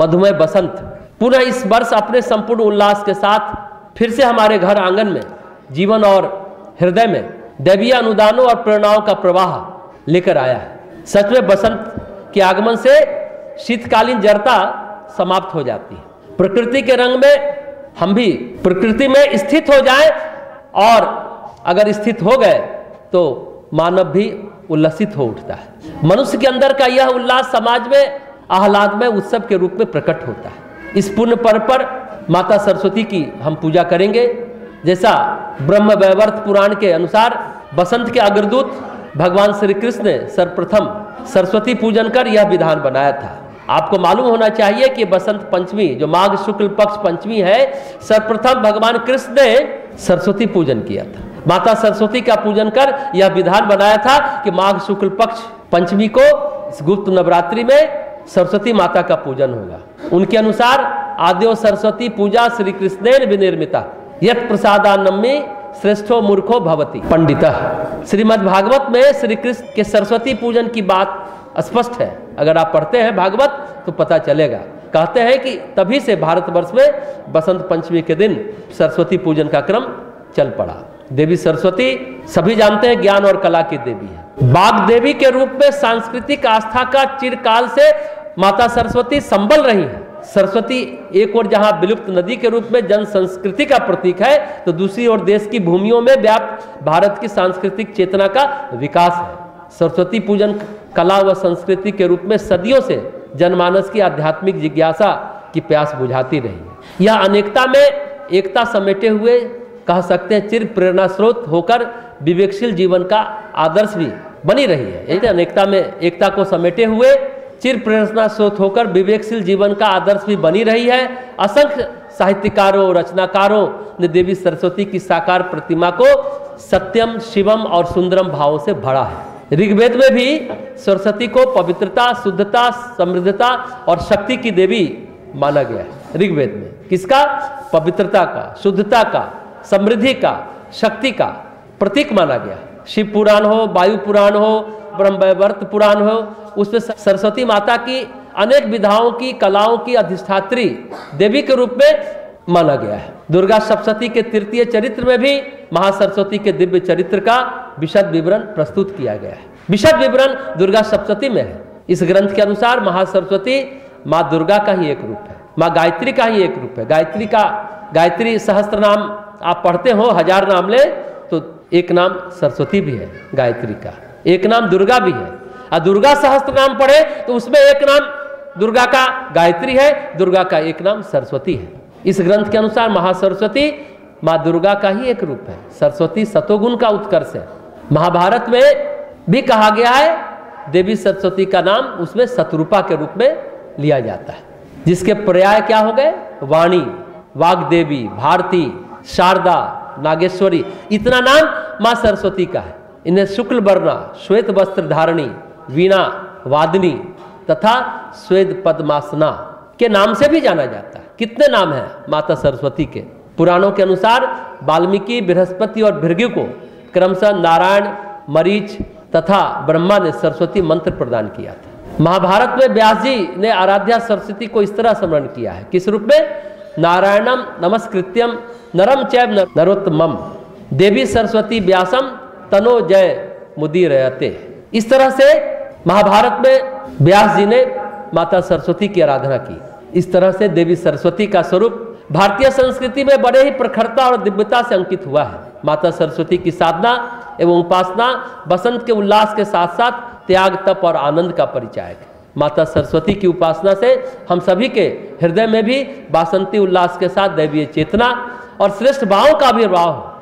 मधुमय बसंत पुनः इस वर्ष अपने संपूर्ण उल्लास के साथ फिर से हमारे घर आंगन में, जीवन और हृदय में दैवीय अनुदानों और प्रेरणाओं का प्रवाह लेकर आया है। सच में बसंत के आगमन से शीतकालीन जड़ता समाप्त हो जाती है। प्रकृति के रंग में हम भी प्रकृति में स्थित हो जाएं, और अगर स्थित हो गए तो मानव भी उल्लसित हो उठता है। मनुष्य के अंदर का यह उल्लास समाज में आह्लादमय उत्सव के रूप में प्रकट होता है। इस पुण्य पर्व पर माता सरस्वती की हम पूजा करेंगे। जैसा ब्रह्म वैवर्त पुराण के अनुसार बसंत के अग्रदूत भगवान श्री कृष्ण ने सर्वप्रथम सरस्वती पूजन कर यह विधान बनाया था। आपको मालूम होना चाहिए कि बसंत पंचमी, जो माघ शुक्ल पक्ष पंचमी है, सर्वप्रथम भगवान कृष्ण ने सरस्वती पूजन किया था। माता सरस्वती का पूजन कर यह विधान बनाया था कि माघ शुक्ल पक्ष पंचमी को इस गुप्त नवरात्रि में सरस्वती माता का पूजन होगा। उनके अनुसार आद्यो सरस्वती पूजा श्री कृष्णेन विनिर्मिता यत् प्रसादान्नम्मे श्रेष्ठो मूर्खो भवति पंडितः। श्रीमद् भागवत में श्री कृष्ण के सरस्वती पूजन की बात स्पष्ट है। अगर आप पढ़ते हैं भागवत तो पता चलेगा। कहते हैं कि तभी से भारतवर्ष में बसंत पंचमी के दिन सरस्वती पूजन का क्रम चल पड़ा। देवी सरस्वती सभी जानते हैं ज्ञान और कला की देवी है। वाग देवी के रूप में सांस्कृतिक आस्था का चिरकाल से माता सरस्वती संबल रही है। सरस्वती एक ओर जहां विलुप्त नदी के रूप में जन संस्कृति का प्रतीक है, तो दूसरी ओर देश की भूमियों में व्याप्त भारत की सांस्कृतिक चेतना का विकास है। सरस्वती पूजन कला व संस्कृति के रूप में सदियों से जनमानस की आध्यात्मिक जिज्ञासा की प्यास बुझाती रही है। यह अनेकता में एकता समेटे हुए कह सकते हैं चिर प्रेरणा स्रोत होकर विवेकशील जीवन का आदर्श भी बनी रही है। अनेकता में एकता को समेटे हुए चिर प्रेरणा स्रोत होकर विवेकशील जीवन का आदर्श भी बनी रही है। असंख्य साहित्यकारों रचनाकारों ने देवी सरस्वती की साकार प्रतिमा को सत्यम, शिवम और सुंदरम भावों से भरा है। ऋग्वेद में भी सरस्वती को पवित्रता, शुद्धता, समृद्धता और शक्ति की देवी माना गया है। ऋग्वेद में किसका? पवित्रता का, शुद्धता का, समृद्धि का, शक्ति का प्रतीक माना गया। शिव पुराण हो, वायु पुराण हो, ब्रह्मवैवर्त पुराण हो, उसमें सरस्वती माता की अनेक विधाओं की, कलाओं की अधिष्ठात्री देवी के रूप में माना गया है। दुर्गा सप्तशती के तृतीय चरित्र में भी महासरस्वती के दिव्य चरित्र का विशद विवरण प्रस्तुत किया गया है। विशद विवरण दुर्गा सप्तशती में है। इस ग्रंथ के अनुसार महासरस्वती माँ दुर्गा का ही एक रूप है, माँ गायत्री का ही एक रूप है। गायत्री सहस्त्र नाम आप पढ़ते हो, 1000 नाम ले तो एक नाम सरस्वती भी है गायत्री का, एक नाम दुर्गा भी है। और दुर्गा सहस्त्र नाम पढ़े तो उसमें एक नाम दुर्गा का गायत्री है, दुर्गा का एक नाम सरस्वती है। इस ग्रंथ के अनुसार महासरस्वती माँ दुर्गा का ही एक रूप है। सरस्वती सतोगुण का उत्कर्ष है। महाभारत में भी कहा गया है देवी सरस्वती का नाम उसमें शतरूपा के रूप में लिया जाता है, जिसके पर्याय क्या हो गए? वाणी, वाग्देवी, भारती, शारदा, नागेश्वरी। इतना नाम माँ सरस्वती का है। इन्हें शुक्ल वर्णा, श्वेत वस्त्र धारणी, वीणा वादनी तथा श्वेत पद्मासना के नाम से भी जाना जाता है। कितने नाम हैं माता सरस्वती के? पुराणों के अनुसार वाल्मीकि, बृहस्पति और भृगु को क्रमशः नारायण, मरीच तथा ब्रह्मा ने सरस्वती मंत्र प्रदान किया था। महाभारत में व्यास जी ने आराध्या सरस्वती को इस तरह स्मरण किया है। किस रूप में? नारायणम नमस्कृत्यम नरम चैव नरोत्तमम देवी सरस्वती व्यासम तनो जय मुदीरयते। इस तरह से महाभारत में व्यास जी ने माता सरस्वती की आराधना की। इस तरह से देवी सरस्वती का स्वरूप भारतीय संस्कृति में बड़े ही प्रखरता और दिव्यता से अंकित हुआ है। माता सरस्वती की साधना एवं उपासना बसंत के उल्लास के साथ साथ त्याग, तप और आनंद का परिचायक है। माता सरस्वती की उपासना से हम सभी के हृदय में भी बासंती उल्लास के साथ दैवीय चेतना और श्रेष्ठ भावों का आविर्भाव हो।